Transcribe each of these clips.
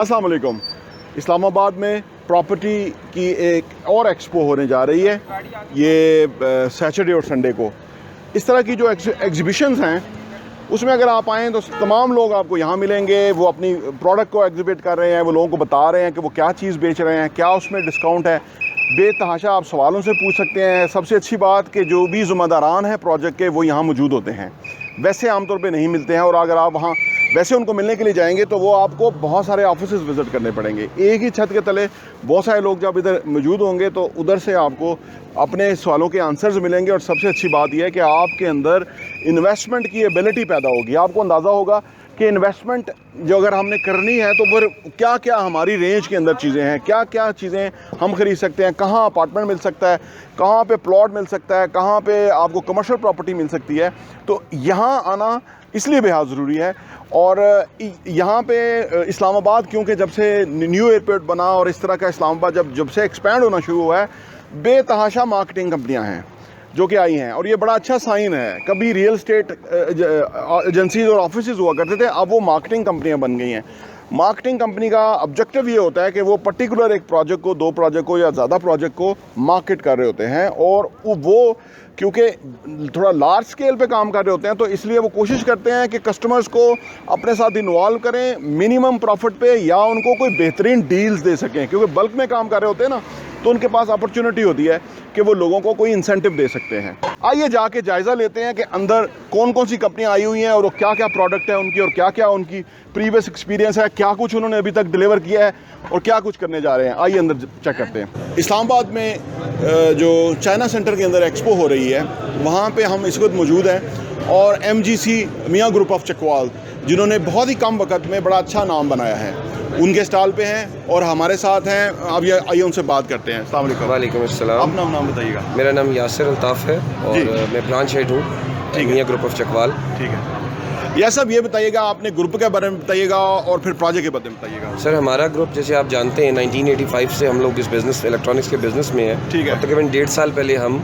अस्सलाम वालेकुम। इस्लामाबाद में प्रॉपर्टी की एक और एक्सपो होने जा रही है ये सैटरडे और संडे को। इस तरह की जो एग्जीबिशंस हैं उसमें अगर आप आएँ तो तमाम लोग आपको यहाँ मिलेंगे। वो अपनी प्रोडक्ट को एग्जिबिट कर रहे हैं, वो लोगों को बता रहे हैं कि वो क्या चीज़ बेच रहे हैं, क्या उसमें डिस्काउंट है। बेतहाशा आप सवालों से पूछ सकते हैं। सबसे अच्छी बात कि जो भी ज़िम्मेदारान हैं प्रोजेक्ट के वो यहाँ मौजूद होते हैं, वैसे आमतौर पे नहीं मिलते हैं। और अगर आप वहाँ वैसे उनको मिलने के लिए जाएंगे तो वो आपको बहुत सारे ऑफिसेज विज़िट करने पड़ेंगे। एक ही छत के तले बहुत सारे लोग जब इधर मौजूद होंगे तो उधर से आपको अपने सवालों के आंसर्स मिलेंगे। और सबसे अच्छी बात यह है कि आपके अंदर इन्वेस्टमेंट की एबिलिटी पैदा होगी। आपको अंदाज़ा होगा कि इन्वेस्टमेंट जो अगर हमने करनी है तो फिर क्या क्या हमारी रेंज के अंदर चीज़ें हैं, क्या क्या चीज़ें हम ख़रीद सकते हैं, कहाँ अपार्टमेंट मिल सकता है, कहाँ पे प्लॉट मिल सकता है, कहाँ पे आपको कमर्शियल प्रॉपर्टी मिल सकती है। तो यहाँ आना इसलिए बेहद ज़रूरी है। और यहाँ पे इस्लामाबाद क्योंकि जब से न्यू एयरपोर्ट बना और इस तरह का इस्लामाबाद जब से एक्सपैंड होना शुरू हुआ है, बेतहाशा मार्केटिंग कंपनियाँ हैं जो कि आई हैं। और ये बड़ा अच्छा साइन है। कभी रियल एस्टेट एजेंसीज और ऑफिसेज हुआ करते थे, अब वो मार्केटिंग कंपनियां बन गई हैं। मार्केटिंग कंपनी का ऑब्जेक्टिव ये होता है कि वो पर्टिकुलर एक प्रोजेक्ट को, दो प्रोजेक्ट को या ज़्यादा प्रोजेक्ट को मार्केट कर रहे होते हैं। और वो क्योंकि थोड़ा लार्ज स्केल पे काम कर रहे होते हैं तो इसलिए वो कोशिश करते हैं कि कस्टमर्स को अपने साथ इन्वॉल्व करें मिनिमम प्रॉफिट पे, या उनको कोई बेहतरीन डील्स दे सकें। क्योंकि बल्क में काम कर रहे होते हैं ना, तो उनके पास अपॉर्चुनिटी होती है कि वो लोगों को कोई इंसेंटिव दे सकते हैं। आइए जाके जायज़ा लेते हैं कि अंदर कौन कौन सी कंपनियां आई हुई हैं और वो क्या क्या प्रोडक्ट है उनकी, और क्या क्या उनकी प्रीवियस एक्सपीरियंस है, क्या कुछ उन्होंने अभी तक डिलीवर किया है और क्या कुछ करने जा रहे हैं। आइए अंदर चेक करते हैं। इस्लामाबाद में जो चाइना सेंटर के अंदर एक्सपो हो रही है वहाँ पर हम इस वक्त मौजूद हैं। और MGC मियाँ ग्रुप ऑफ चकवाल, जिन्होंने बहुत ही कम वक्त में बड़ा अच्छा नाम बनाया है, उनके स्टॉल पे हैं और हमारे साथ हैं। अब ये आइए उनसे बात करते हैं। अस्सलाम वालेकुम। वालेकुम अस्सलाम। अपना नाम बताइएगा। मेरा नाम यासिर अल्ताफ़ है और मैं ब्रांच हेड हूँ मियाँ ग्रुप ऑफ चकवाल। ठीक है। यह सब ये बताइएगा, आपने ग्रुप के बारे में बताइएगा और फिर प्रोजेक्ट के बारे में बताइएगा। सर, हमारा ग्रुप जैसे आप जानते हैं 1985 से हम लोग इस बिज़नेस इलेक्ट्रॉनिक्स के बिज़नेस में है। ठीक है। तकरीबन 1.5 साल पहले हम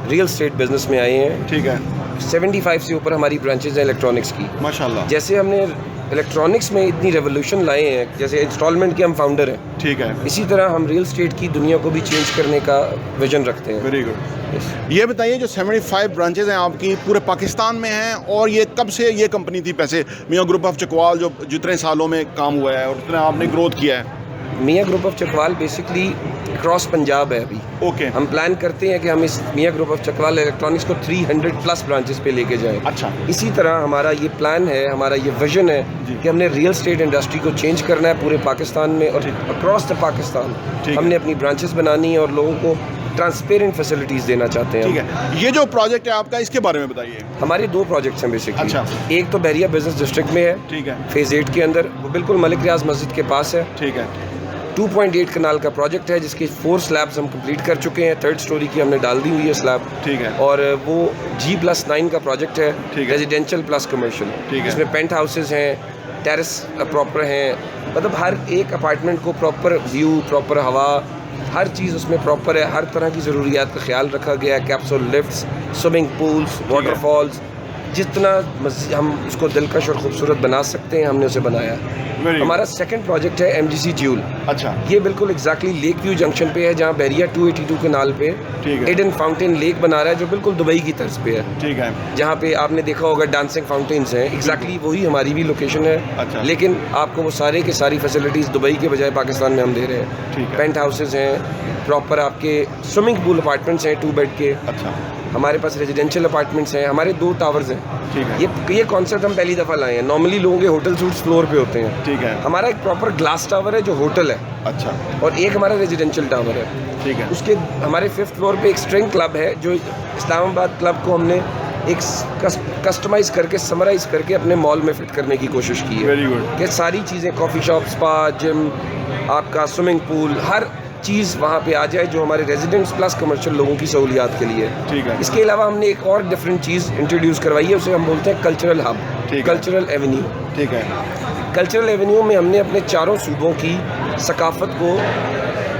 रियल एस्टेट बिज़नेस में आए हैं। ठीक है। 75 से ऊपर हमारी ब्रांचेज हैं इलेक्ट्रॉनिक्स की। माशाल्लाह। जैसे हमने इलेक्ट्रॉनिक्स में इतनी रेवोल्यूशन लाए हैं, जैसे इंस्टॉलमेंट के हम फाउंडर हैं, ठीक है, इसी तरह हम रियल एस्टेट की दुनिया को भी चेंज करने का विजन रखते हैं। Very good. ये बताइए जो 75 ब्रांचेज हैं आपकी पूरे पाकिस्तान में हैं, और ये कब से ये कंपनी थी पैसे मियाँ ग्रुप ऑफ चकवाल जो जितने सालों में काम हुआ है और जितना आपने ग्रोथ किया है? मियाँ group of Chakwal basically cross Punjab है अभी। ओके। हम प्लान करते हैं कि हम इस मियाँ ग्रुप ऑफ चकवाल इलेक्ट्रॉनिक्स को 300+ ब्रांचेस पे लेके जाएं। अच्छा। इसी तरह हमारा ये प्लान है, हमारा ये विजन है कि हमने रियल एस्टेट इंडस्ट्री को चेंज करना है पूरे पाकिस्तान में और अक्रॉस द पाकिस्तान हमने अपनी ब्रांचेस बनानी है और लोगों को ट्रांसपेरेंट फैसिलिटीज़ देना चाहते हैं। ठीक है। ये जो प्रोजेक्ट है आपका, इसके बारे में बताइए। हमारे 2 प्रोजेक्ट्स हैं बेसिकली। अच्छा। एक तो बहरिया बिजनेस डिस्ट्रिक्ट में है, ठीक है, फेज़ 8 के अंदर, वो बिल्कुल मलिक रियाज मस्जिद के पास है। ठीक है। 2.8 कनाल का प्रोजेक्ट है जिसके 4 स्लैब्स हम कंप्लीट कर चुके हैं। 3rd स्टोरी की हमने डाल दी हुई है स्लैब। ठीक है। और वो G+9 का प्रोजेक्ट है, ठीक है। Residential plus commercial. ठीक है। इसमें पेंट हाउसेज हैं, टेरेस प्रॉपर हैं, मतलब हर एक अपार्टमेंट को प्रॉपर व्यू, प्रॉपर हवा, हर चीज़ उसमें प्रॉपर है। हर तरह की ज़रूरियात का ख्याल रखा गया है। Capsule lifts, swimming pools, waterfalls, जितना हम उसको दिलकश और ख़ूबसूरत बना सकते हैं हमने उसे बनाया। हमारा सेकंड प्रोजेक्ट है MGC ज्यूल। अच्छा। ये बिल्कुल एग्जैक्टली लेक व्यू जंक्शन पे है जहाँ बहरिया 282 कनाल पे हिडन फाउंटेन लेक बना रहा है जो बिल्कुल दुबई की तर्ज पे है। ठीक है। जहाँ पे आपने देखा होगा डांसिंग फाउंटेन्स हैं, एग्जैक्टली वही हमारी भी लोकेशन है। अच्छा। लेकिन आपको वो सारे की सारी फैसिलिटीज़ दुबई के बजाय पाकिस्तान में हम दे रहे हैं। ठीक है। पेंट हाउसेज हैं, प्रॉपर आपके स्विमिंग पूल अपार्टमेंट्स हैं 2 बेड के। अच्छा। हमारे पास रेजिडेंशियल अपार्टमेंट्स हैं, हमारे 2 टावर्स हैं। ठीक है। ये कॉन्सेप्ट हम पहली दफ़ा लाए हैं। नॉर्मली लोगों के होटल सूट्स फ्लोर पे होते हैं। ठीक है। हमारा एक प्रॉपर ग्लास टावर है जो होटल है। अच्छा। और एक हमारा रेजिडेंशियल टावर है। ठीक है। उसके हमारे 5th फ्लोर पे एक स्ट्रिंग क्लब है जो इस्लामाबाद क्लब को हमने एक कस्टमाइज़ करके, समराइज़ करके अपने मॉल में फिट करने की कोशिश की है। Very good. कि सारी चीज़ें, कॉफ़ी शॉप, स्पा, जिम, आपका स्विमिंग पूल, हर चीज़ वहाँ पे आ जाए जो हमारे रेजिडेंट्स प्लस कमर्शियल लोगों की सहूलियात के लिए। ठीक है। इसके अलावा हमने एक और डिफरेंट चीज़ इंट्रोड्यूस करवाई है, उसे हम बोलते हैं कल्चरल हब, कल्चरल एवेन्यू। ठीक है। कल्चरल एवेन्यू में हमने अपने चारों सूबों की सकाफ़त को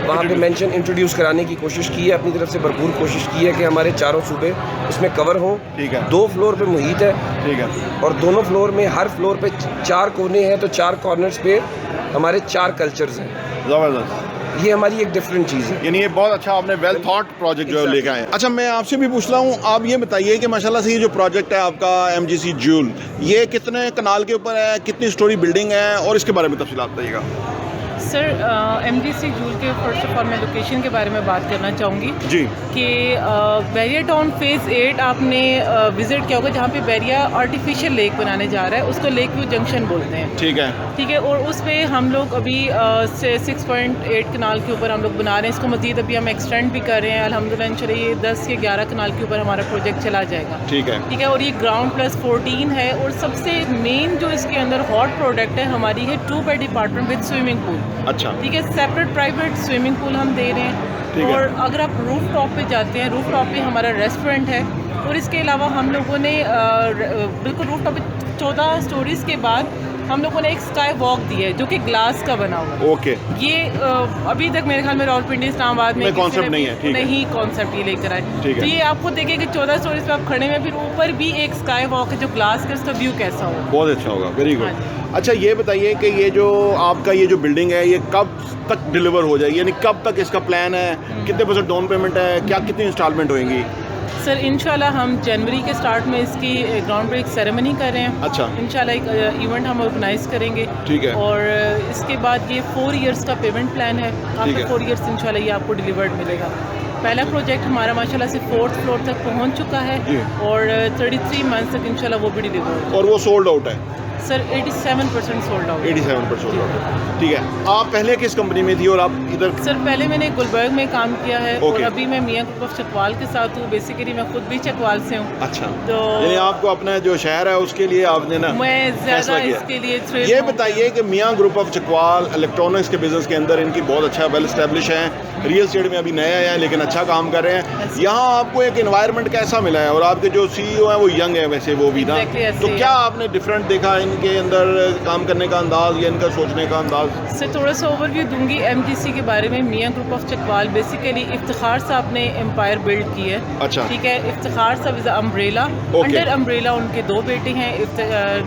वहाँ पे मेंशन इंट्रोड्यूस कराने की कोशिश की है। अपनी तरफ से भरपूर कोशिश की है कि हमारे चारों सूबे उसमें कवर हों। ठीक है। 2 फ्लोर पे मुहित है। ठीक है। और दोनों फ्लोर में, हर फ्लोर पे 4 कोने हैं, तो 4 कॉर्नर्स पे हमारे 4 कल्चर्स हैं। ज़बरदस्त, ये हमारी एक डिफरेंट चीज़ है। यानी ये बहुत अच्छा आपने वेल थॉट प्रोजेक्ट जो लेके आए। अच्छा, मैं आपसे भी पूछ रहा हूँ, आप ये बताइए कि माशाल्लाह से ये जो प्रोजेक्ट है आपका MGC ज्यूल, ये कितने कनाल के ऊपर है, कितनी स्टोरी बिल्डिंग है, और इसके बारे में तफसीलात बताइएगा। सर MGC जूल के फर्स्ट ऑफ ऑल मैं लोकेशन के बारे में बात करना चाहूँगी जी कि बैरिया टाउन फेज़ 8 आपने विज़िट किया होगा, जहाँ पे बैरिया आर्टिफिशियल लेक बनाने जा रहा है, उसको लेक व्यू जंक्शन बोलते हैं। ठीक है, और उस पे हम लोग अभी 6.8 कनाल के ऊपर हम लोग बना रहे हैं। इसको मज़ीद अभी हम एक्सटेंड भी कर रहे हैं अल्हम्दुलिल्लाह। इंशाल्लाह ये 10 या 11 कनाल के ऊपर हमारा प्रोजेक्ट चला जाएगा। ठीक है, और ये ग्राउंड प्लस 14 है। और सबसे मेन जो इसके अंदर हॉट प्रोडक्ट है हमारी है 2 bed apartment with swimming pool. अच्छा, ठीक है, सेपरेट प्राइवेट स्विमिंग पूल हम दे रहे हैं। और अगर आप रूफ टॉप पे जाते हैं, रूफ टॉप पे हमारा रेस्टोरेंट है। और इसके अलावा हम लोगों ने बिल्कुल रूफ टॉप पे 14 स्टोरीज़ के बाद हम लोगों ने एक स्काई वॉक दिया है जो कि ग्लास का बना हुआ है। ओके, ये अभी तक मेरे ख्याल में रावलपिंडी इस्लामाबाद में कॉन्सेप्ट नहीं है। ठीक है, नहीं कॉन्सेप्ट ये लेकर आए। तो ये आपको देखें कि 14 स्टोरीज पे आप खड़े हैं, फिर ऊपर भी एक स्काई वॉक है जो ग्लास का, उसका व्यू कैसा होगा। बहुत अच्छा होगा, वेरी गुड। हाँ अच्छा, ये बताइए कि ये जो आपका ये जो बिल्डिंग है ये कब तक डिलीवर हो जाएगी, यानी कब तक इसका प्लान है, कितने % डाउन पेमेंट है, क्या कितनी इंस्टॉलमेंट होएंगी? सर इंशाल्लाह हम जनवरी के स्टार्ट में इसकी ग्राउंड ब्रेक सेरेमनी कर रहे हैं। अच्छा, इंशाल्लाह एक इवेंट हम ऑर्गेनाइज करेंगे। ठीक है, और इसके बाद ये 4 इयर्स का पेमेंट प्लान है। आफ्टर 4 इयर्स इंशाल्लाह ये आपको डिलीवर्ड मिलेगा। पहला प्रोजेक्ट हमारा माशाल्लाह से 4th फ्लोर तक पहुंच चुका है और 33 मंथ्स तक इंशाल्लाह वो भी डिलीवर्ड। और वो सोल्ड आउट है sir 87% sold out. 87% sold out. ठीक है, आप पहले किस कंपनी में थी और आप इधर? सर पहले मैंने गुलबर्ग में काम किया है। Okay. और अभी मैं मियाँ ग्रुप ऑफ चकवाल के साथ हूँ। बेसिकली मैं खुद भी चकवाल से हूँ। अच्छा, तो यानी आपको अपना जो शहर है उसके लिए आपने ना मैं ज़्यादा इसके लिए ये बताइए कि मियाँ ग्रुप ऑफ चकवाल इलेक्ट्रॉनिक्स के बिजनेस के अंदर इनकी बहुत अच्छा वेल एस्टेब्लिश है, रियल एस्टेट में अभी नए आए हैं लेकिन अच्छा काम कर रहे हैं। यहाँ आपको एक एनवायरनमेंट कैसा मिला है? और आपके जो CEO हैं वो यंग है वैसे वो भी ना, तो क्या आपने डिफरेंट देखा इनके अंदर काम करने का अंदाज या इनका सोचने का अंदाज? से थोड़ा सा ओवरव्यू दूंगी MGC के बारे में। मियाँ group of Chakwal basically Iftikhar साहब ने एम्पायर बिल्ड की है। अच्छा, ठीक है, इफ्तिखार साहब इज अम्ब्रेला। अंडर अम्ब्रेला उनके 2 बेटे हैं,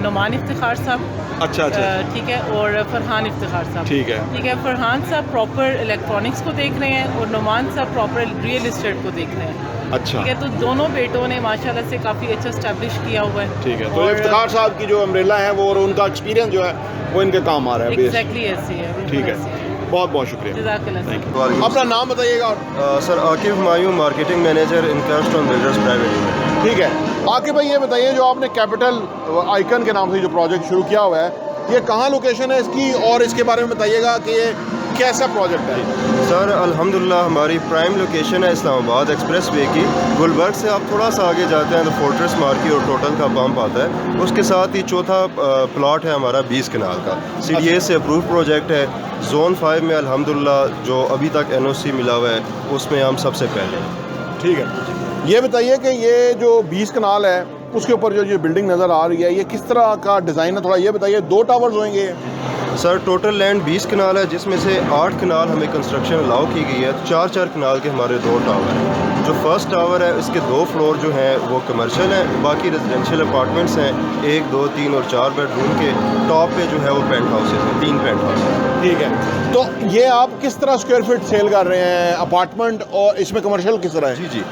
नुमान इफ्तिखार साहब। अच्छा, ठीक है, और फरहान इफ्तिखार साहब। ठीक है, ठीक है। फरहान साहब प्रॉपर इलेक्ट्रॉनिक्स को देख रहे हैं और नुमान साहब प्रॉपर रियल एस्टेट को देख रहे हैं। अच्छा, ठीक है, तो दोनों बेटों ने माशाल्लाह से काफ़ी अच्छा स्टैब्लिश किया हुआ है। ठीक है, तो इफ्तिखार साहब की जो अम्ब्रेला है वो और उनका एक्सपीरियंस जो है वो इनके काम आ रहा है। एग्जैक्टली ऐसी है। ठीक है, बहुत बहुत शुक्रिया। जज़ाकल्लाह। अपना नाम बताइएगा। Sir Aqib Humayun, marketing manager Inkerstone builders private limited. ठीक है, आकिब भाई ये बताइए जो आपने कैपिटल आइकन के नाम से जो प्रोजेक्ट शुरू किया हुआ है ये कहाँ लोकेशन है इसकी, और इसके बारे में बताइएगा कि ये कैसा प्रोजेक्ट है? सर अल्हम्दुलिल्लाह हमारी प्राइम लोकेशन है इस्लामाबाद एक्सप्रेस वे की। गुलबर्ग से आप थोड़ा सा आगे जाते हैं तो फोर्ट्रेस मार्केट और टोटल का पंप आता है। उसके साथ ही चौथा प्लॉट है हमारा 20 कनाल का। CDA से अप्रूव प्रोजेक्ट है। जोन 5 में अल्हम्दुलिल्लाह जो अभी तक NOC मिला हुआ है उसमें हम सबसे पहले। ठीक है, ये बताइए कि ये जो 20 कनाल है उसके ऊपर जो ये बिल्डिंग नज़र आ रही है ये किस तरह का डिज़ाइन है, थोड़ा ये बताइए। 2 टावर्स होंगे? सर टोटल लैंड 20 कनाल है जिसमें से 8 कनाल हमें कंस्ट्रक्शन अलाउ की गई है। 4-4 कनाल के हमारे 2 टावर हैं। जो फर्स्ट टावर है इसके 2 फ्लोर जो हैं वो कमर्शियल हैं, बाकी रेजिडेंशियल अपार्टमेंट्स हैं 1, 2, 3 और 4 बेडरूम के। टॉप पे जो है वो पेंट हाउसेज हैं, 3 पेंट हाउस हैं। ठीक है, तो ये आप किस तरह स्क्वायर फीट सेल कर रहे हैं अपार्टमेंट, और इसमें कमर्शियल किस तरह है? जी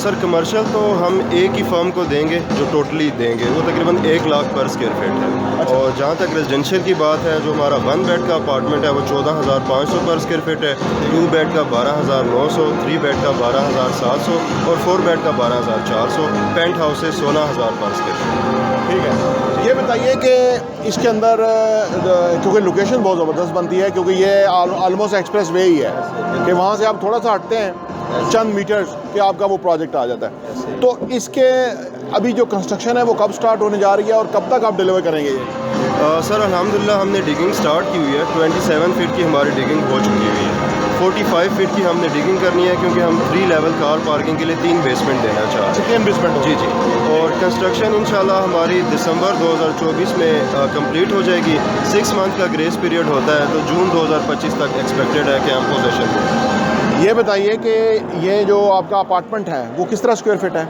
सर कमर्शियल तो हम एक ही फर्म को देंगे जो टोटली देंगे, वो तकरीबन 1 लाख पर स्क्वायर फीट है। अच्छा। और जहाँ तक रेजिडेंशियल की बात है जो हमारा 1 बेड का अपार्टमेंट है वो 14,500 पर स्क्वायर फीट है, 2 बेड का 12,900, 3 बेड का 12,700 और 4 बेड का 12,400, पेंट हाउस है 16,000 पर स्क्वायर फीट। ठीक है, ये बताइए कि इसके अंदर क्योंकि लोकेशन बहुत ज़बरदस्त बनती है, क्योंकि ये ऑलमोस्ट एक्सप्रेस वे ही है कि वहाँ से आप थोड़ा सा हटते हैं चंद मीटर्स कि आपका वो प्रोजेक्ट आ जाता है। तो इसके अभी जो कंस्ट्रक्शन है वो कब स्टार्ट होने जा रही है और कब तक आप डिलीवर करेंगे ये? सर अल्हम्दुलिल्लाह हमने डिगिंग स्टार्ट की हुई है। 27 फीट की हमारी डिगिंग हो चुकी हुई है। 45 फीट की हमने डिगिंग करनी है क्योंकि हम 3 लेवल कार पार्किंग के लिए 3 बेसमेंट देना चाहते हैं। 3 बेसमेंट? जी। और कंस्ट्रक्शन इंशाल्लाह हमारी दिसंबर 2024 में कंप्लीट हो जाएगी। 6 मंथ का ग्रेस पीरियड होता है तो जून 2025 तक एक्सपेक्टेड है कि हम पोजेशन में। ये बताइए कि ये जो आपका अपार्टमेंट है वो किस तरह स्क्वायर फीट है?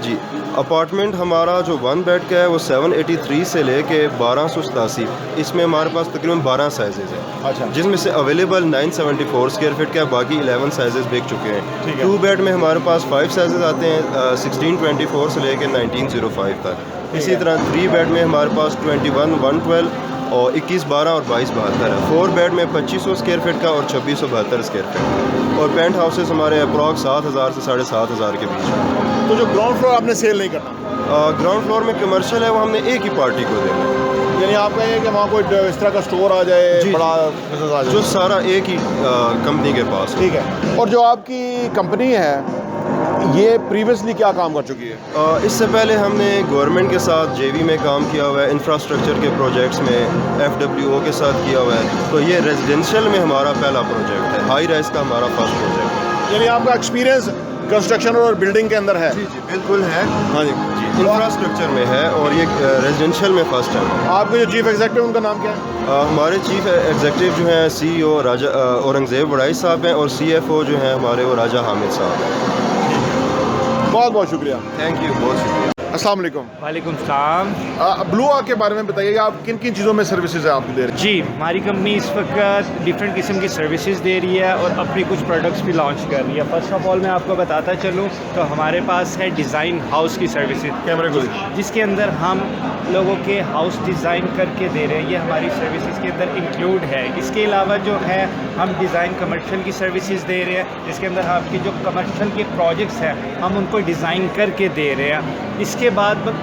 जी, अपार्टमेंट हमारा जो 1 बेड का है वो 783 से लेके 1287, इसमें हमारे पास तकरीबन 12 साइजेज़ हैं। अच्छा, जिसमें से अवेलेबल 974 स्क्वायर फीट का है, बाकी 11 साइजेस बिक चुके हैं। 2 बेड में हमारे पास 5 साइजेस आते हैं, 1624 से लेकर 1905 तक। इसी तरह 3 बेड में हमारे पास 21, 112 और 21, 12 और 22, 72 है। 4 बेड में 2500 स्क्वायर फीट का और 2672 स्क्वायर फीट, और पेंट हाउसेस हमारे अप्रॉक्स 7000 से 7500 के बीच में। तो जो ग्राउंड फ्लोर आपने सेल नहीं करना, ग्राउंड फ्लोर में कमर्शियल है, वो हमने एक ही पार्टी को देना है। यानी आप कहेंगे कि वहाँ कोई इस तरह का स्टोर आ जाए, जी, बड़ा बिजनेस आ जाए, जो सारा एक ही कंपनी के पास है। ठीक है। और जो आपकी कंपनी है ये प्रीवियसली क्या काम कर चुकी है? इससे पहले हमने गवर्नमेंट के साथ जेवी में काम किया हुआ है, इंफ्रास्ट्रक्चर के प्रोजेक्ट्स में FWO के साथ किया हुआ है। तो ये रेजिडेंशियल में हमारा पहला प्रोजेक्ट है, हाई राइज का हमारा फर्स्ट प्रोजेक्ट है। यानी आपका एक्सपीरियंस कंस्ट्रक्शन और बिल्डिंग के अंदर है? जी जी बिल्कुल है। हाँ जी, इंफ्रास्ट्रक्चर में है, और ये रेजिडेंशियल में फर्स्ट है। आपके जो चीफ एग्जीक्यूटिव उनका नाम क्या है? हमारे चीफ एग्जीक्यूटिव जो हैं CEO राजा औरंगज़ेब वड़ाई साहब हैं, और CFO जो हैं हमारे वो राजा हामिद साहब हैं। बहुत बहुत शुक्रिया। थैंक यू, बहुत शुक्रिया। अस्सलाम वालेकुम। वालेकुम सलाम। ब्लू आर्क के बारे में बताइएगा, आप किन किन चीज़ों में सर्विसेज है आपको दे रहे हैं? जी, हमारी कंपनी इस वक्त डिफरेंट किस्म की सर्विसेज दे रही है और अपनी कुछ प्रोडक्ट्स भी लॉन्च कर रही है। फर्स्ट ऑफ ऑल मैं आपको बताता चलूँ तो हमारे पास है डिज़ाइन हाउस की सर्विसेज, कैमरे को जिसके अंदर हम लोगों के हाउस डिज़ाइन करके दे रहे हैं। ये हमारी सर्विसेज के अंदर इंक्लूड है। इसके अलावा जो है हम डिज़ाइन कमर्शियल की सर्विसेज दे रहे हैं, जिसके अंदर आपके जो कमर्शियल के प्रोजेक्ट्स हैं हम उनको डिज़ाइन करके दे रहे हैं। इसके बाद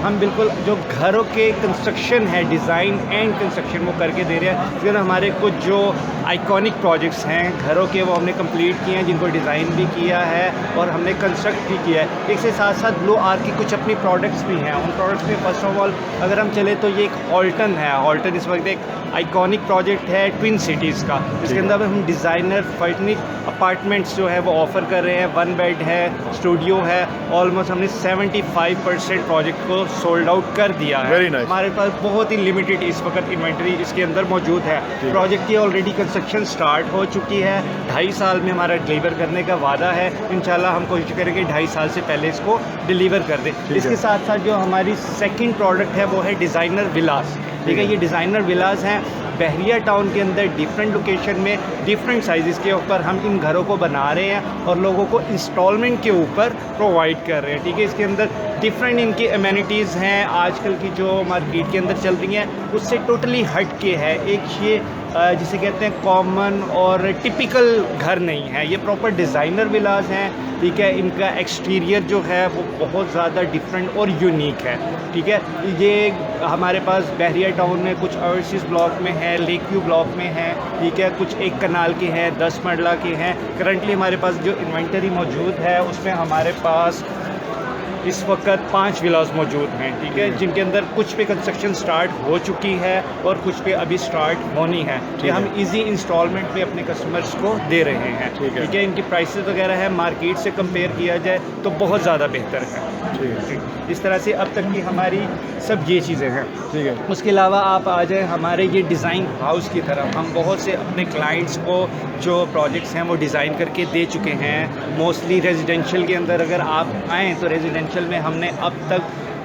हम बिल्कुल जो घरों के कंस्ट्रक्शन है, डिज़ाइन एंड कंस्ट्रक्शन वो करके दे रहे हैं। फिर हमारे कुछ जो आइकॉनिक प्रोजेक्ट्स हैं घरों के, वो हमने कंप्लीट किए हैं, जिनको डिज़ाइन भी किया है और हमने कंस्ट्रक्ट भी किया है। इसके साथ साथ ब्लू आर्क की कुछ अपनी प्रोडक्ट्स भी हैं। उन प्रोडक्ट्स में फर्स्ट ऑफ ऑल अगर हम चले तो ये एक हॉल्टन है। हॉल्टन इस वक्त एक आइकॉनिक प्रोजेक्ट है ट्विन सिटीज़ का, जिसके अंदर हम डिज़ाइनर फर्निश अपार्टमेंट्स जो है वो ऑफ़र कर रहे हैं। 1 बेड है, स्टूडियो है। ऑलमोस्ट हमने 75% प्रोजेक्ट को सोल्ड आउट कर दिया है। Very nice. हमारे पास बहुत ही लिमिटेड इस वक्त इन्वेंटरी इसके अंदर मौजूद है। प्रोजेक्ट की ऑलरेडी कंस्ट्रक्शन स्टार्ट हो चुकी है। 2.5 साल में हमारा डिलीवर करने का वादा है। इंशाल्लाह हम कोशिश करेंगे 2.5 साल से पहले इसको डिलीवर कर दें। इसके साथ साथ जो हमारी सेकंड प्रोडक्ट है वो है डिज़ाइनर विलास। ठीक है, ये डिज़ाइनर विलास हैं बहरिया टाउन के अंदर डिफरेंट लोकेशन में डिफरेंट साइज़ के ऊपर हम इन घरों को बना रहे हैं और लोगों को इंस्टॉलमेंट के ऊपर प्रोवाइड कर रहे हैं। ठीक है, इसके अंदर डिफरेंट इनकी एमेनिटीज़ हैं आजकल की जो मार्केट के अंदर चल रही हैं, उससे टोटली हट के है। एक ये जिसे कहते हैं कॉमन और टिपिकल घर नहीं है, ये प्रॉपर डिज़ाइनर विलास हैं। ठीक है, इनका एक्सटीरियर जो है वो बहुत ज़्यादा डिफरेंट और यूनिक है। ठीक है, ये हमारे पास बहरिया टाउन में कुछ ओवरसीज़ ब्लॉक में है, लेक व्यू ब्लॉक में है। ठीक है, कुछ 1 कनाल के हैं, 10 मरला के हैं। करंटली हमारे पास जो इन्वेंटरी मौजूद है उसमें हमारे पास इस वक्त 5 विलास मौजूद हैं। ठीक है, जिनके अंदर कुछ पे कंस्ट्रक्शन स्टार्ट हो चुकी है और कुछ पे अभी स्टार्ट होनी है। ये हम इजी इंस्टॉलमेंट पे अपने कस्टमर्स को दे रहे हैं। ठीक है, इनकी प्राइसेस वगैरह है मार्केट से कंपेयर किया जाए तो बहुत ज़्यादा बेहतर है। इस तरह से अब तक की हमारी सब ये चीज़ें हैं। ठीक है, उसके अलावा आप आ जाए हमारे ये डिज़ाइन हाउस की तरफ। हम बहुत से अपने क्लाइंट्स को जो प्रोजेक्ट्स हैं वो डिज़ाइन करके दे चुके हैं। मोस्टली रेजिडेंशियल के अंदर अगर आप आएँ तो रेजिडेंशियल में हमने अब तक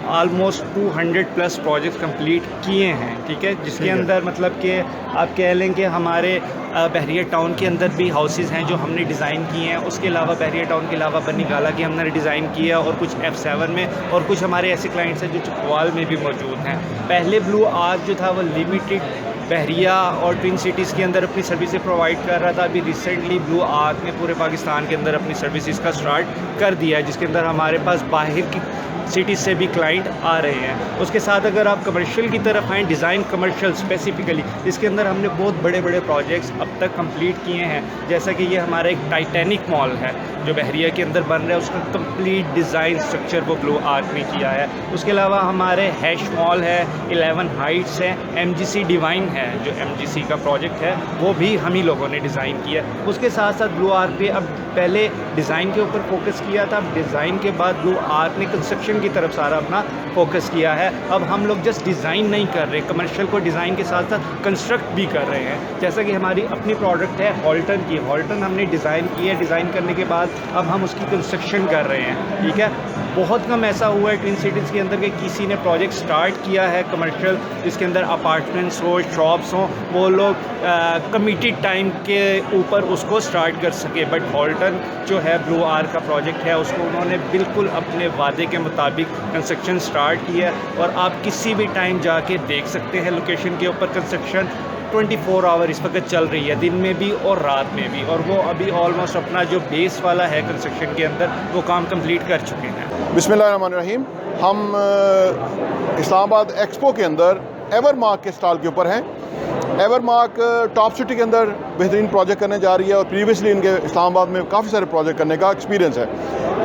ऑलमोस्ट 200+ प्रोजेक्ट्स कंप्लीट किए हैं। ठीक है, जिसके अंदर मतलब कि आप कह लें कि हमारे बहरिया टाउन के अंदर भी हाउसेस हैं जो हमने डिज़ाइन किए हैं। उसके अलावा बहरिया टाउन के अलावा बनी गाला के हमने डिज़ाइन किया और कुछ F7 में, और कुछ हमारे ऐसे क्लाइंट्स हैं जो चकवाल में भी मौजूद हैं। पहले ब्लू आर्क जो था वो लिमिटेड बहरिया और ट्विन सिटीज़ के अंदर अपनी सर्विसेज प्रोवाइड कर रहा था। अभी रिसेंटली ब्लू आर्क ने पूरे पाकिस्तान के अंदर अपनी सर्विसेज का स्टार्ट कर दिया है, जिसके अंदर हमारे पास बाहर की सिटीज़ से भी क्लाइंट आ रहे हैं। उसके साथ अगर आप कमर्शियल की तरफ आएँ, डिज़ाइन कमर्शियल स्पेसिफिकली, इसके अंदर हमने बहुत बड़े बड़े प्रोजेक्ट्स अब तक कंप्लीट किए हैं। जैसा कि ये हमारा एक टाइटैनिक मॉल है जो बहरिया के अंदर बन रहा है, उसका कंप्लीट डिज़ाइन स्ट्रक्चर वो ब्लू आर्क ने किया है। उसके अलावा हमारे हैश मॉल है, 11 हाइट्स है, MGC डिवाइन है जो MGC का प्रोजेक्ट है वो भी हम ही लोगों ने डिज़ाइन किया। उसके साथ साथ ब्लू आर्क पे अब पहले डिज़ाइन के ऊपर फोकस किया था, अब डिज़ाइन के बाद ब्लू आर्क ने कंस्ट्रक्शन की तरफ सारा अपना फोकस किया है। अब हम लोग जस्ट डिज़ाइन नहीं कर रहे, कमर्शियल को डिज़ाइन के साथ साथ कंस्ट्रक्ट भी कर रहे हैं। जैसा कि हमारी अपनी प्रोडक्ट है हॉल्टन की, हॉल्टन हमने डिज़ाइन की है, डिज़ाइन करने के बाद अब हम उसकी कंस्ट्रक्शन कर रहे हैं। ठीक है, बहुत कम ऐसा हुआ है ट्विन सिटीज़ के अंदर कि किसी ने प्रोजेक्ट स्टार्ट किया है कमर्शियल जिसके अंदर अपार्टमेंट्स हो, शॉप्स हों, वो लोग कमिटेड टाइम के ऊपर उसको स्टार्ट कर सके। बट हॉल्टन जो है ब्लू आर का प्रोजेक्ट है उसको उन्होंने बिल्कुल अपने वादे के मुताबिक कंस्ट्रक्शन स्टार्ट किया और आप किसी भी टाइम जाके देख सकते हैं लोकेशन के ऊपर कंस्ट्रक्शन 24 आवर इस वक्त चल रही है, दिन में भी और रात में भी। और वो अभी ऑलमोस्ट अपना जो बेस वाला है कंस्ट्रक्शन के अंदर वो काम कंप्लीट कर चुके हैं। बिस्मिल्लाहिर्रहमानिर्रहीम। हम इस्लामाबाद एक्सपो के अंदर एवरमार्क के स्टॉल के ऊपर हैं। एवरमार्क टॉप सिटी के अंदर बेहतरीन प्रोजेक्ट करने जा रही है और प्रीवियसली इनके इस्लामाबाद में काफ़ी सारे प्रोजेक्ट करने का एक्सपीरियंस है।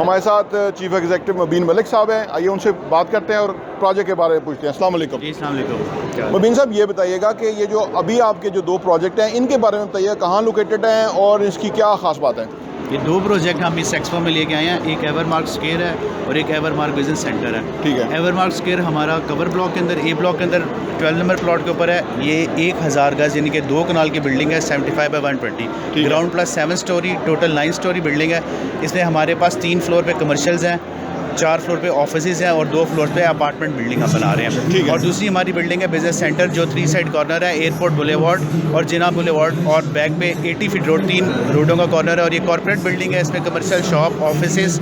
हमारे साथ चीफ एग्जीक्यूटिव मुबीन मलिक साहब हैं, आइए उनसे बात करते हैं और प्रोजेक्ट के बारे में पूछते हैं। अस्सलाम वालेकुम। जी अस्सलाम वालेकुम। मुबीन साहब, ये बताइएगा कि ये जो अभी आपके जो 2 प्रोजेक्ट हैं इनके बारे में बताइए, कहाँ लोकेटेड हैं और इसकी क्या ख़ास बात है? ये 2 प्रोजेक्ट हम इस एक्सपो में लेके आए हैं, एक एवरमार्क स्क्वायर है और एक एवरमार्क बिजनेस सेंटर है। ठीक है। एवरमार्क स्क्वायर हमारा कवर ब्लॉक के अंदर, ए ब्लॉक के अंदर 12 नंबर प्लॉट के ऊपर है। ये 1000 गज यानी कि 2 कनाल की बिल्डिंग है, 75 by 120, ground plus 7 story, total 9 story building है। इसमें हमारे पास 3 फ्लोर पे कमर्शियल्स हैं, 4 फ्लोर पे ऑफिसेज हैं और 2 फ्लोर पे अपार्टमेंट बिल्डिंग हम बना रहे हैं। और दूसरी हमारी बिल्डिंग है बिजनेस सेंटर जो 3 साइड कॉर्नर है, एयरपोर्ट बुलेवार्ड और जिना बुलेवार्ड, और बैक पे 80 फीट रोड, 3 रोडों का कॉर्नर है। और ये कॉर्पोरेट बिल्डिंग है, इसमें कमर्शियल शॉप, ऑफिसेज,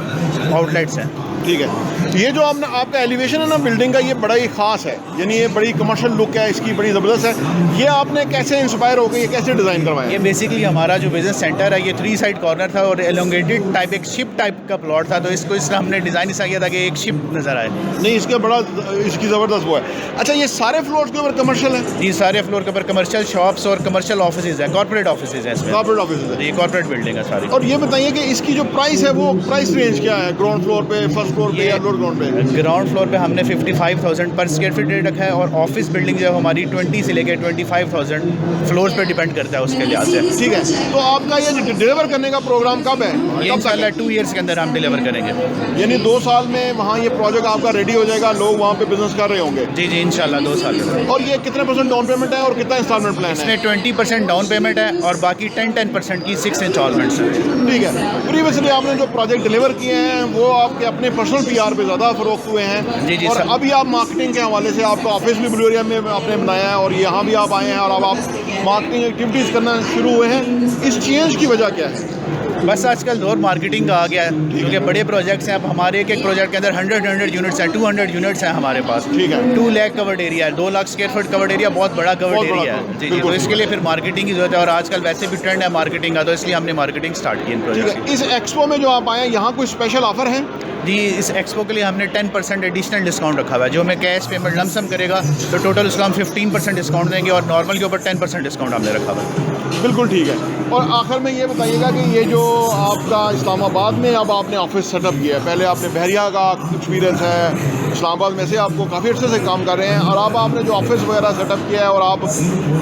आउटलेट्स हैं। ठीक है। ये जो आपका एलिवेशन है ना बिल्डिंग का, ये बड़ा ही ख़ास है, यानी ये बड़ी कमर्शियल लुक है इसकी, बड़ी ज़बरदस्त है। ये आपने कैसे इंस्पायर होकर ये कैसे डिज़ाइन करवाया? ये बेसिकली हमारा जो बिजनेस सेंटर है, ये 3 साइड कॉर्नर था और एलोंगेटेड टाइप एक शिप टाइप का प्लॉट था, तो इसको इसलिए हमने डिज़ाइन ऐसा किया था कि एक शिप नज़र आए। नहीं, इसका बड़ा इसकी ज़बरदस्त वो है। अच्छा, ये सारे फ्लोर के ऊपर कमर्शियल है? जी, सारे फ्लोर के ऊपर कमर्शियल शॉप्स और कमर्शियल ऑफिसेज हैं, कॉर्पोरेट ऑफिसेज हैं इसमें। कॉर्पोरेट ऑफिस है, ये कॉर्पोरेट बिल्डिंग है सारी। और ये बताइए कि इसकी जो प्राइस है वो प्राइस रेंज क्या है? ग्राउंड फ्लोर पे, फर्स्ट फ्लोर पे या लोअर ग्राउंड पे? ग्राउंड फ्लोर पे हमने 55,000 पर स्क्वायर फीट रेट रखा है और ऑफिस बिल्डिंग जो है हमारी 20 से लेकर 25,000 फ्लोर पे डिपेंड करता है उसके लिहाज से। ठीक है। तो आपका ये डिलीवर करने का प्रोग्राम कब है? ये इंशाल्लाह 2 ईयर्स के अंदर हम डिलीवर करेंगे। यानी 2 साल में वहाँ ये प्रोजेक्ट आपका रेडी हो जाएगा, लोग वहाँ पे बिजनेस कर रहे होंगे? जी जी, इंशाल्लाह 2 साल में। और ये कितने % डाउन पेमेंट है और कितना इंस्टॉलमेंट प्लान है? इसमें 20% डाउन पेमेंट है और बाकी 10% की 6 इंस्टॉलमेंट्स हैं। ठीक है। प्रीवियसली आपने जो प्रोजेक्ट डिलीवर किए हैं वो आपके अपने पर्सनल PR पे ज़्यादा फरोख्त हुए हैं। जी जी, और सर। अभी आप मार्केटिंग के हवाले से आपका ऑफिस भी ब्लू एरिया में आपने बनाया है और यहाँ भी आप आए हैं और अब आप मार्केटिंग एक्टिविटीज़ करना शुरू हुए हैं। इस चेंज की वजह क्या है? बस आजकल दौर मार्केटिंग का आ गया है, क्योंकि बड़े प्रोजेक्ट्स हैं। अब हमारे एक प्रोजेक्ट के अंदर 100 यूनिट्स हैं, 200 यूनिट्स हैं हमारे पास। ठीक है। 2 लाख कवर्ड एरिया है, 2 lakh square foot covered area, बहुत बड़ा कवर्ड एरिया है। जी जी, तो इसके लिए फिर मार्केटिंग की जरूरत है और आजकल वैसे भी ट्रेंड है मार्केटिंग का, तो इसलिए हमने मार्केटिंग स्टार्ट की इन प्रोजेक्ट की। इस एक्सपो में जो आप आए हैं यहाँ कोई स्पेशल ऑफर है? जी, इस एक्सपो के लिए हमने 10% एडिशनल डिस्काउंट रखा हुआ है। जो हमें कैश पेमेंट लमसम करेगा तो टोटल उसका हम 15% डिस्काउंट देंगे और नॉर्मल के ऊपर 10% डिस्काउंट हमने रखा हुआ है। बिल्कुल ठीक है। और आखिर में ये बताइएगा कि ये जो आपका इस्लामाबाद में अब आपने ऑफिस सेटअप किया है, पहले आपने बहरिया का एक्सपीरियंस है, इस्लामाबाद में से आपको काफ़ी अर्से से काम कर रहे हैं, और अब आपने जो ऑफिस वगैरह सेटअप किया है और आप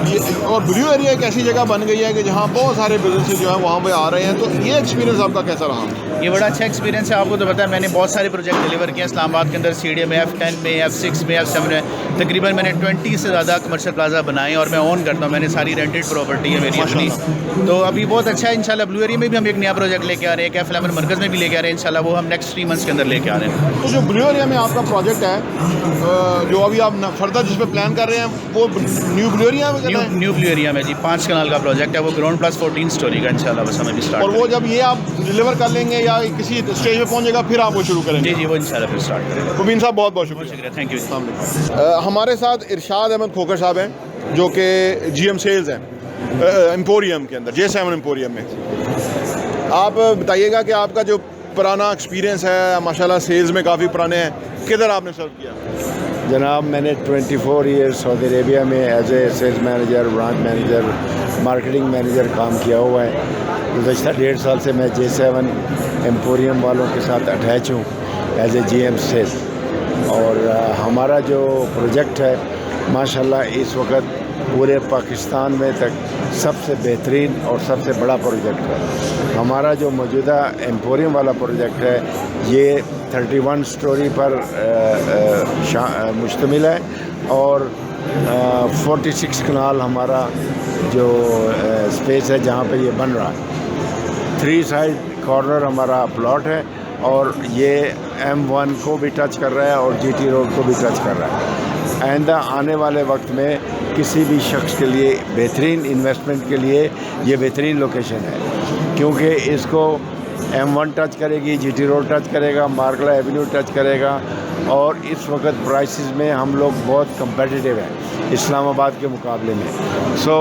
ये और ब्लू एरिया एक ऐसी जगह बन गई है कि जहाँ बहुत सारे बिजनेस जो हैं वहाँ पे आ रहे हैं, तो ये एक्सपीरियंस आपका कैसा रहा? ये बड़ा अच्छा एक्सपीरियंस है। आपको तो पता है मैंने बहुत सारे प्रोजेक्ट डिलीवर किए इस्लामाबाद के अंदर, CDA में, F10 में, F6 में, F7 में। तकरीबन मैंने 20 से ज़्यादा कमर्शियल प्लाजा बनाए और मैं ओन करता हूँ। मैंने सारी रेंटेड प्रॉपर्टी है मेरी अपनी, तो अभी बहुत अच्छा है। इंशाल्लाह ब्लू एरिया में भी हम एक नया प्रोजेक्ट लेके आ रहे हैं, कैफ लेमन मरकज़ में भी लेके आ रहे हैं इंशाल्लाह, वो हम नेक्स्ट 3 मंथ्स के अंदर लेके आ रहे हैं। तो जो ब्लू एरिया में आपका प्रोजेक्ट है, जो अभी आप फर्दर जिस पे प्लान कर रहे हैं, वो न्यू ब्लू एरिया में करना है? न्यू ब्लू एरिया में जी, 5 कनाल का प्रोजेक्ट है, वो ग्राउंड प्लस 14 स्टोरी का इंशाल्लाह बस हमें भी स्टार्ट। और वो जब ये आप डिलीवर कर लेंगे या किसी स्टेज पे पहुंचेगा फिर आप वो शुरू करेंगे? जी जी, वो इंशाल्लाह फिर स्टार्ट करेंगे। मुबीन साहब बहुत बहुत शुक्रिया, थैंक यू। हमारे साथ इरशाद अहमद खोकर साहब हैं जो कि GM सेल्स हैं एम्पोरियम के अंदर, J7 एम्पोरियम में। आप बताइएगा कि आपका जो पुराना एक्सपीरियंस है, माशाल्लाह सेल्स में काफ़ी पुराने हैं, किधर आपने सर्व किया? जनाब, मैंने 24 ईयर्स सऊदी अरेबिया में as a sales manager, branch manager, marketing manager काम किया हुआ है। गुज़श्ता 1.5 साल से मैं J7 एम्पोरियम वालों के साथ अटैच हूँ एज ए GM सेल्स। और हमारा जो प्रोजेक्ट है माशाल्लाह इस वक्त पूरे पाकिस्तान में तक सबसे बेहतरीन और सबसे बड़ा प्रोजेक्ट है। हमारा जो मौजूदा एम्पोरियम वाला प्रोजेक्ट है ये 31 स्टोरी पर मुश्तमिल है और 46 कनाल हमारा जो स्पेस है जहाँ पे ये बन रहा है। 3 साइड कॉर्नर हमारा प्लॉट है और ये M1 को भी टच कर रहा है और GT रोड को भी टच कर रहा है। आइंदा आने वाले वक्त में किसी भी शख्स के लिए बेहतरीन इन्वेस्टमेंट के लिए ये बेहतरीन लोकेशन है, क्योंकि इसको M1 टच करेगी, GT रोड टच करेगा, मार्गला एवेन्यू टच करेगा, और इस वक्त प्राइसेस में हम लोग बहुत कंपेटिटिव हैं इस्लामाबाद के मुकाबले में। So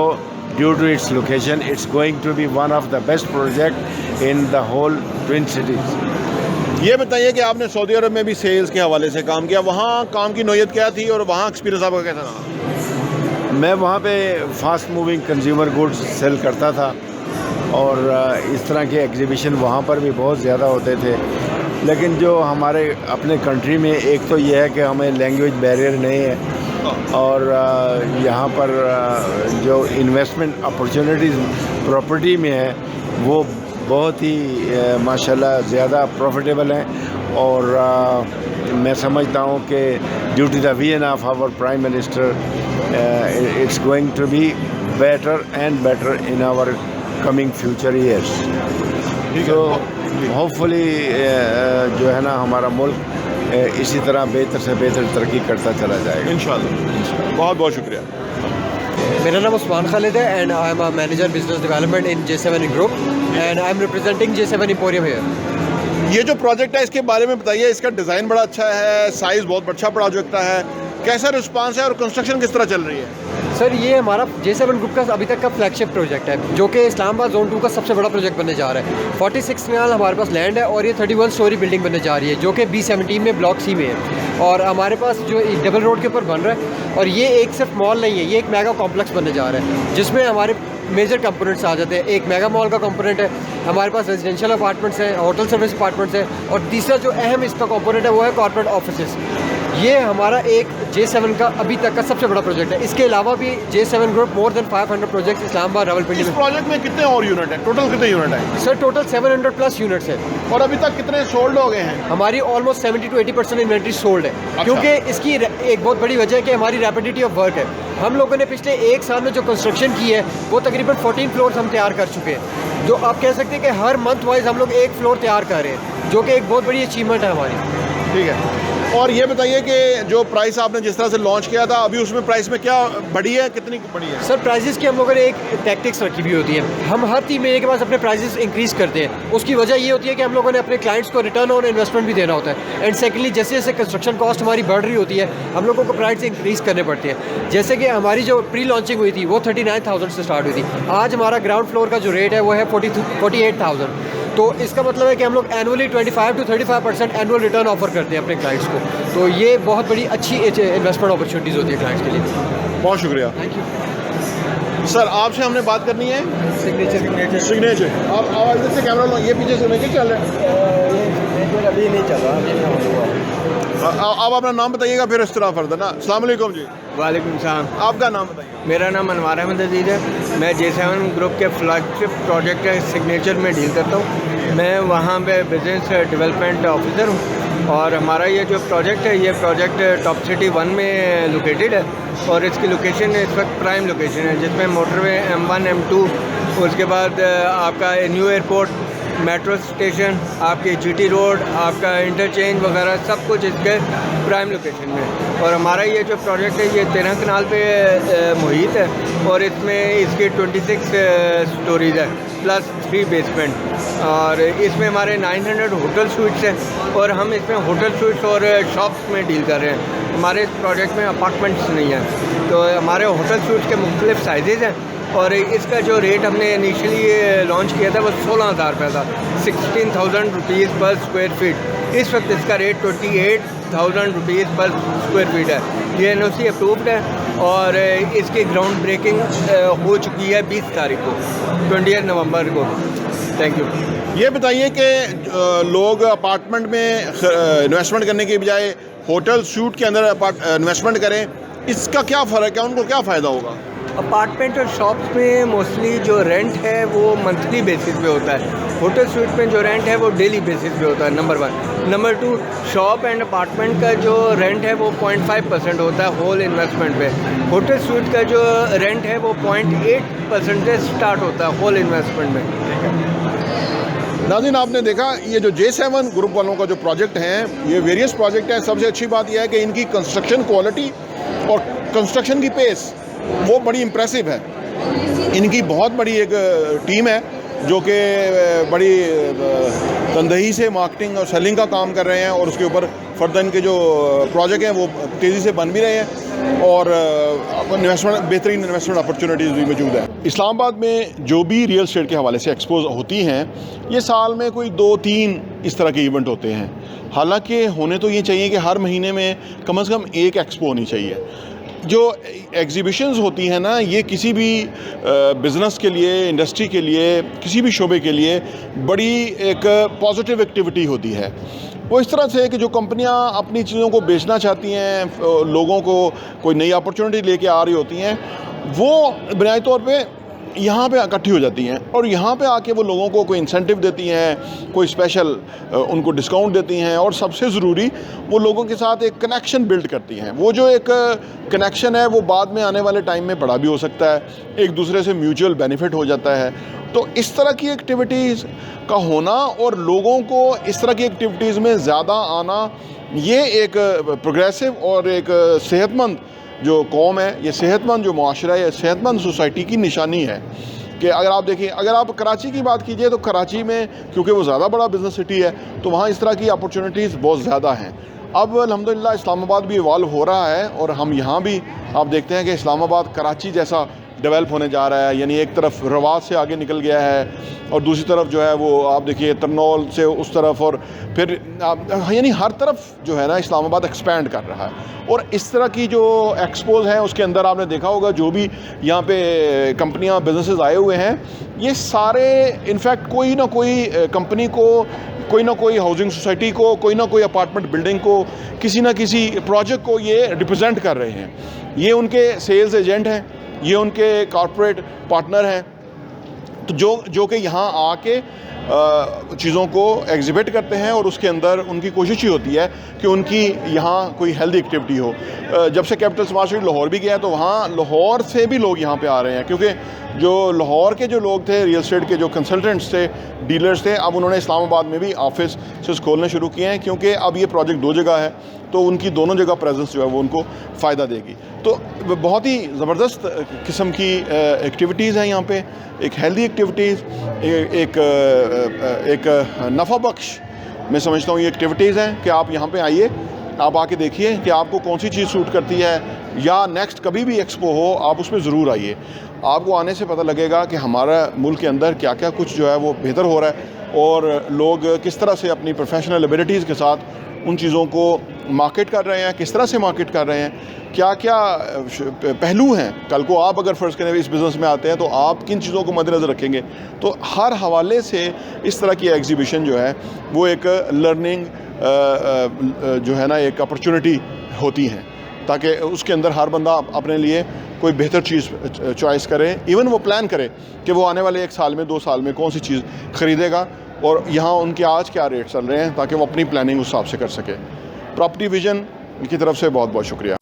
due to its location it's going to be one of the best project in the whole twin cities. ये बताइए कि आपने सऊदी अरब में भी सेल्स के हवाले से काम किया, वहाँ काम की नौयत क्या थी और वहाँ एक्सपीरियंस आपका कैसा रहा? मैं वहाँ पे fast moving consumer goods sell करता था, और इस तरह के एग्जीबिशन वहाँ पर भी बहुत ज़्यादा होते थे। लेकिन जो हमारे अपने कंट्री में एक तो ये है कि हमें लैंग्वेज बैरियर नहीं है, और यहाँ पर जो इन्वेस्टमेंट अपॉर्चुनिटीज़ प्रॉपर्टी में है वो बहुत ही माशाल्लाह ज़्यादा प्रॉफिटेबल हैं। और मैं समझता हूँ कि due to the vision of our prime minister it's going to be better and better in our coming future years. तो होपफुली जो है ना हमारा मुल्क इसी तरह बेहतर से बेहतर तरक्की करता चला जाएगा इंशाल्लाह। बहुत बहुत शुक्रिया। मेरा नाम उस्मान खालिद है and I am a manager business development in J7 group and I am representing J7 emporium here. ये जो प्रोजेक्ट है इसके बारे में बताइए। इसका डिज़ाइन बड़ा अच्छा है, साइज़ बहुत अच्छा प्रोजेक्ट है, कैसा रिस्पांस है और कंस्ट्रक्शन किस तरह चल रही है? सर ये हमारा J7 ग्रुप का अभी तक का फ्लैगशिप प्रोजेक्ट है, जो कि इस्लामाबाद जोन 2 का सबसे बड़ा प्रोजेक्ट बनने जा रहा है। 46 कनाल हमारे पास लैंड है और ये 31 स्टोरी बिल्डिंग बनने जा रही है, जो कि B17 में ब्लॉक C में है। और हमारे पास जो डबल रोड के ऊपर बन रहा है, और ये एक सिर्फ मॉल नहीं है, ये एक मेगा कॉम्प्लेक्स बनने जा रहा है, जिसमें हमारे मेजर कंपोनेंट्स आ जाते हैं। एक मेगा मॉल का कंपोनेंट है, हमारे पास रेजिडेंशियल अपार्टमेंट्स हैं, होटल सर्विस अपार्टमेंट्स हैं, और तीसरा जो अहम इसका कंपोनेंट है वो है कॉर्पोरेट ऑफिसेस। ये हमारा एक J7 का अभी तक का सबसे बड़ा प्रोजेक्ट है। इसके अलावा भी J7 group more than 500 project Islamabad Rawalpindi इस में। प्रोजेक्ट में कितने और यूनिट हैं? टोटल कितने यूनिट हैं? सर टोटल 700 प्लस यूनिट्स है, और अभी तक कितने सोल्ड हो गए हैं? हमारी ऑलमोस्ट 70 to 80% इन्वेंट्री सोल्ड है। अच्छा। क्योंकि इसकी एक बहुत बड़ी वजह है कि हमारी रैपिडिटी ऑफ वर्क है। हम लोगों ने पिछले एक साल में जो कंस्ट्रक्शन की है वो तकरीबन 14 फ्लोर्स हम तैयार कर चुके हैं, जो आप कह सकते हैं कि हर मंथ वाइज हम लोग एक फ्लोर तैयार कर रहे हैं, जो कि एक बहुत बड़ी अचीवमेंट है हमारी। ठीक है। और ये बताइए कि जो प्राइस आपने जिस तरह से लॉन्च किया था, अभी उसमें प्राइस में क्या बढ़ी है, कितनी बढ़ी है? सर प्राइजेस की हम लोगों ने एक टैक्टिक्स रखी हुई होती है। हम हर 3 महीने के बाद अपने प्राइजेस इंक्रीज करते हैं। उसकी वजह ये होती है कि हम लोगों ने अपने क्लाइंट्स को रिटर्न और इन्वेस्टमेंट भी देना होता है। एंड सेकेंडली जैसे जैसे कंस्ट्रक्शन कॉस्ट हमारी बढ़ रही होती है, हम लोगों को प्राइस इंक्रीज करने पड़ते हैं। जैसे कि हमारी जो प्री लॉन्चिंग हुई थी वो 39,000 से स्टार्ट हुई थी। आज हमारा ग्राउंड फ्लोर का जो रेट है वो है 48,000। तो इसका मतलब है कि हम लोग annually 25 to 35% annual return offer करते हैं अपने क्लाइंट्स को। तो ये बहुत बड़ी अच्छी इन्वेस्टमेंट अपॉर्चुनिटीज़ होती है क्लाइंट्स के लिए। बहुत शुक्रिया। थैंक यू सर आपसे हमने बात करनी है सिग्नेचर। आप इधर से कैमरा लो, ये पीछे सिग्नेचर चल रहा है, अभी नहीं चल रहा। आप अपना नाम बताइएगा फिर इस तरह फर्दर ना। अस्सलाम वालेकुम जी। वालेकुम सलाम। आपका नाम बताइए। मेरा नाम अनवार अहमद अजीज़ है। मैं J7 ग्रुप के फ्लैगशिप प्रोजेक्ट है सिग्नेचर में डील करता हूँ। मैं वहाँ पे बिजनेस डेवलपमेंट ऑफिसर हूँ, और हमारा ये जो प्रोजेक्ट है, ये प्रोजेक्ट टॉप सिटी 1 में लोकेटेड है, और इसकी लोकेशन इस वक्त प्राइम लोकेशन है, जिसमें मोटरवे M1 M2, उसके बाद आपका न्यू एयरपोर्ट, मेट्रो स्टेशन, आपके GT रोड, आपका इंटरचेंज वगैरह सब कुछ इसके प्राइम लोकेशन में। और हमारा ये जो प्रोजेक्ट है ये 13 कनाल पे मुहित है, और इसमें इसकी 26 स्टोरीज है प्लस 3 बेसमेंट, और इसमें हमारे 900 होटल स्वीट्स हैं, और हम इसमें होटल स्वीट्स और शॉप्स में डील कर रहे हैं। हमारे इस प्रोजेक्ट में अपार्टमेंट्स नहीं हैं, तो हमारे होटल स्वीट्स के मुख्तलिफ साइजेज़ हैं, और इसका जो रेट हमने इनिशियली लॉन्च किया था वो 16,000 रुपये था, 16,000 रुपीज़ पर स्क्वायर फीट। इस वक्त इसका रेट 28,000 रुपीज़ पर स्क्वायर फीट है। ये NOC अप्रूव्ड है, और इसकी ग्राउंड ब्रेकिंग हो चुकी है 20 तारीख को, 20 नवंबर को। Thank you. ये बताइए कि लोग अपार्टमेंट में इन्वेस्टमेंट करने के बजाय होटल सूट के अंदर इन्वेस्टमेंट करें, इसका क्या फ़र्क है, उनको क्या फ़ायदा होगा? अपार्टमेंट और शॉप्स में मोस्टली जो रेंट है वो मंथली बेसिस पे होता है। होटल स्वीट में जो रेंट है वो डेली बेसिस पे होता है, number 1। Number 2, shop and apartment का जो रेंट है वो 0.5% होता है होल इन्वेस्टमेंट पे। होटल स्वीट का जो रेंट है वो 0.8% से स्टार्ट होता है होल इन्वेस्टमेंट में। नाज़रीन, आपने देखा ये जो J7 ग्रुप वालों का जो प्रोजेक्ट है, ये वेरियस प्रोजेक्ट है। सबसे अच्छी बात यह है कि इनकी कंस्ट्रक्शन क्वालिटी और कंस्ट्रक्शन की पेस वो बड़ी इम्प्रेसिव है। इनकी बहुत बड़ी एक टीम है जो कि बड़ी तंदही से मार्केटिंग और सेलिंग का काम कर रहे हैं, और उसके ऊपर फर्दर इनके जो प्रोजेक्ट हैं वो तेज़ी से बन भी रहे हैं, और इन्वेस्टमेंट बेहतरीन इन्वेस्टमेंट अपॉर्चुनिटीज़ भी मौजूद है। इस्लामाबाद में जो भी रियल एस्टेट के हवाले से एक्सपोज होती हैं, ये साल में कोई 2-3 इस तरह के इवेंट होते हैं। हालांकि होने तो ये चाहिए कि हर महीने में कम से कम एक एक्सपो होनी चाहिए। जो एग्जीबिशंस होती हैं ना, ये किसी भी बिज़नेस के लिए, इंडस्ट्री के लिए, किसी भी शोबे के लिए बड़ी एक पॉजिटिव एक्टिविटी होती है। वो इस तरह से कि जो कंपनियां अपनी चीज़ों को बेचना चाहती हैं, लोगों को कोई नई अपॉर्चुनिटी लेके आ रही होती हैं, वो बुनियादी तौर पे यहाँ पे इकट्ठी हो जाती हैं, और यहाँ पे आके वो लोगों को कोई इंसेंटिव देती हैं, कोई स्पेशल उनको डिस्काउंट देती हैं, और सबसे ज़रूरी वो लोगों के साथ एक कनेक्शन बिल्ड करती हैं। वो जो एक कनेक्शन है वो बाद में आने वाले टाइम में बड़ा भी हो सकता है, एक दूसरे से म्यूचुअल बेनिफिट हो जाता है। तो इस तरह की एक्टिविटीज़ का होना और लोगों को इस तरह की एक्टिविटीज़ में ज़्यादा आना, ये एक प्रोग्रेसिव और एक सेहतमंद जो कौम है, ये सेहतमंद जो मुआशरा है, सेहतमंद सोसाइटी की निशानी है। कि अगर आप देखिए, अगर आप कराची की बात कीजिए तो कराची में क्योंकि वो ज़्यादा बड़ा बिज़नेस सिटी है, तो वहाँ इस तरह की अपॉर्चुनिटीज़ बहुत ज़्यादा हैं। अब अल्हम्दुलिल्लाह इस्लामाबाद भी इवॉल्व हो रहा है, और हम यहाँ भी आप देखते हैं कि इस्लामाबाद कराची जैसा डेवलप होने जा रहा है। यानी एक तरफ रवात से आगे निकल गया है, और दूसरी तरफ जो है वो आप देखिए तरनौल से उस तरफ, और फिर यानी हर तरफ जो है ना इस्लामाबाद एक्सपैंड कर रहा है। और इस तरह की जो एक्सपोज हैं उसके अंदर आपने देखा होगा जो भी यहाँ पे कंपनियाँ, बिजनेसेस आए हुए हैं, ये सारे इनफैक्ट कोई ना कोई कंपनी को, कोई ना कोई हाउसिंग सोसाइटी को, कोई ना कोई अपार्टमेंट बिल्डिंग को, किसी ना किसी प्रोजेक्ट को ये रिप्रेजेंट कर रहे हैं। ये उनके सेल्स एजेंट हैं, ये उनके कॉर्पोरेट पार्टनर हैं, तो जो कि यहाँ आके चीज़ों को एग्जिबिट करते हैं, और उसके अंदर उनकी कोशिश ही होती है कि उनकी यहाँ कोई हेल्दी एक्टिविटी हो। जब से कैपिटल स्मार्ट सिटी लाहौर भी गया तो वहाँ लाहौर से भी लोग यहाँ पे आ रहे हैं, क्योंकि जो लाहौर के जो लोग थे, रियल एस्टेट के जो कंसल्टेंट्स थे, डीलर्स थे, अब उन्होंने इस्लामाबाद में भी ऑफिस खोलने शुरू किए हैं, क्योंकि अब ये प्रोजेक्ट 2 जगह है, तो उनकी दोनों जगह प्रेजेंस जो है वो उनको फ़ायदा देगी। तो बहुत ही ज़बरदस्त किस्म की एक्टिविटीज़ हैं यहाँ पे, एक हेल्दी एक्टिविटीज़, एक नफ़ा बख्श मैं समझता हूँ ये एक्टिविटीज़ हैं कि आप यहाँ पे आइए, आप आके देखिए कि आपको कौन सी चीज़ सूट करती है, या नेक्स्ट कभी भी एक्सपो हो आप उसमें ज़रूर आइए। आपको आने से पता लगेगा कि हमारा मुल्क के अंदर क्या क्या कुछ जो है वो बेहतर हो रहा है, और लोग किस तरह से अपनी प्रोफेशनल एबिलिटीज़ के साथ उन चीज़ों को मार्केट कर रहे हैं, किस तरह से मार्केट कर रहे हैं, क्या क्या पहलू हैं। कल को आप अगर फ़र्ज़ करें इस बिज़नेस में आते हैं तो आप किन चीज़ों को मद्देनज़र रखेंगे। तो हर हवाले से इस तरह की एग्जीबिशन जो है वो एक लर्निंग जो है ना एक अपॉर्चुनिटी होती है, ताकि उसके अंदर हर बंदा अपने लिए कोई बेहतर चीज़ चॉइस करे, इवन वो प्लान करे कि वो आने वाले 1 साल में, 2 साल में कौन सी चीज़ ख़रीदेगा, और यहाँ उनके आज क्या रेट चल रहे हैं, ताकि वो अपनी प्लानिंग उस हिसाब से कर सके। प्रॉपर्टी विजन की तरफ से बहुत बहुत शुक्रिया।